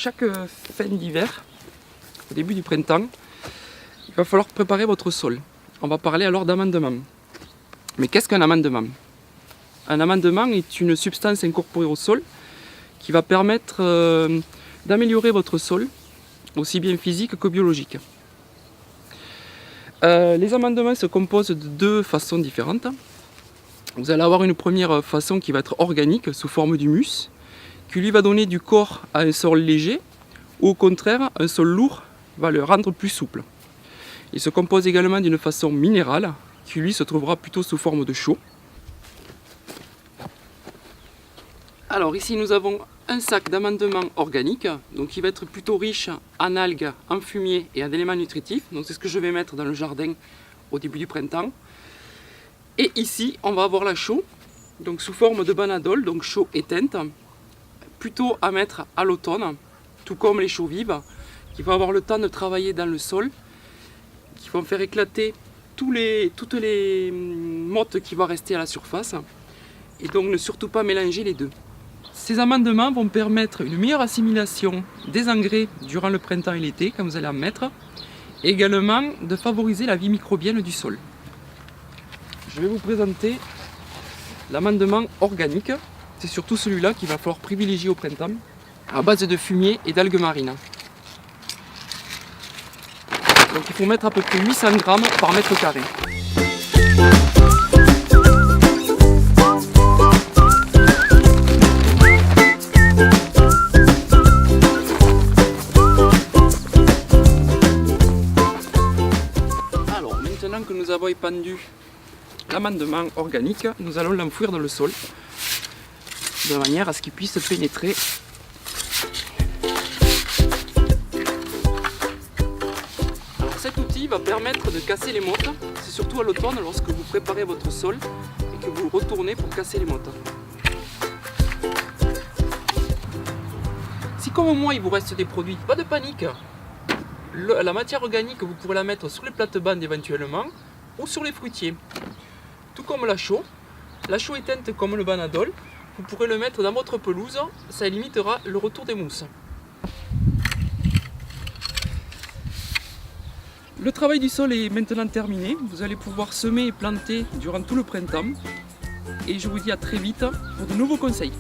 chaque fin d'hiver, au début du printemps, il va falloir préparer votre sol. On va parler alors d'amendement. Mais qu'est-ce qu'un amendement? Un amendement est une substance incorporée au sol qui va permettre d'améliorer votre sol, aussi bien physique que biologique. Les amendements se composent de deux façons différentes. Vous allez avoir une première façon qui va être organique, sous forme d'humus, qui lui va donner du corps à un sol léger, ou au contraire, un sol lourd va le rendre plus souple. Il se compose également d'une façon minérale, qui lui se trouvera plutôt sous forme de chaux. Alors ici nous avons un sac d'amendement organique, donc qui va être plutôt riche en algues, en fumier et en éléments nutritifs. Donc c'est ce que je vais mettre dans le jardin au début du printemps. Et ici on va avoir la chaux, donc sous forme de banadole, donc chaux éteinte, plutôt à mettre à l'automne, tout comme les chaux vives, qui vont avoir le temps de travailler dans le sol, qui vont faire éclater toutes les mottes qui vont rester à la surface, et donc ne surtout pas mélanger les deux. Ces amendements vont permettre une meilleure assimilation des engrais durant le printemps et l'été, quand vous allez en mettre, et également de favoriser la vie microbienne du sol. Je vais vous présenter l'amendement organique. C'est surtout celui-là qu'il va falloir privilégier au printemps, à base de fumier et d'algues marines. Donc il faut mettre à peu près 800 grammes par mètre carré. Alors maintenant que nous avons épandu l'amendement organique, nous allons l'enfouir dans le sol, de manière à ce qu'il puisse pénétrer. Alors cet outil va permettre de casser les mottes, c'est surtout à l'automne lorsque vous préparez votre sol et que vous retournez pour casser les mottes. Si comme moi il vous reste des produits, pas de panique. La matière organique, vous pourrez la mettre sur les plates-bandes éventuellement ou sur les fruitiers. Tout comme la chaux éteinte comme le banadole, vous pourrez le mettre dans votre pelouse, ça limitera le retour des mousses. Le travail du sol est maintenant terminé, vous allez pouvoir semer et planter durant tout le printemps. Et je vous dis à très vite pour de nouveaux conseils.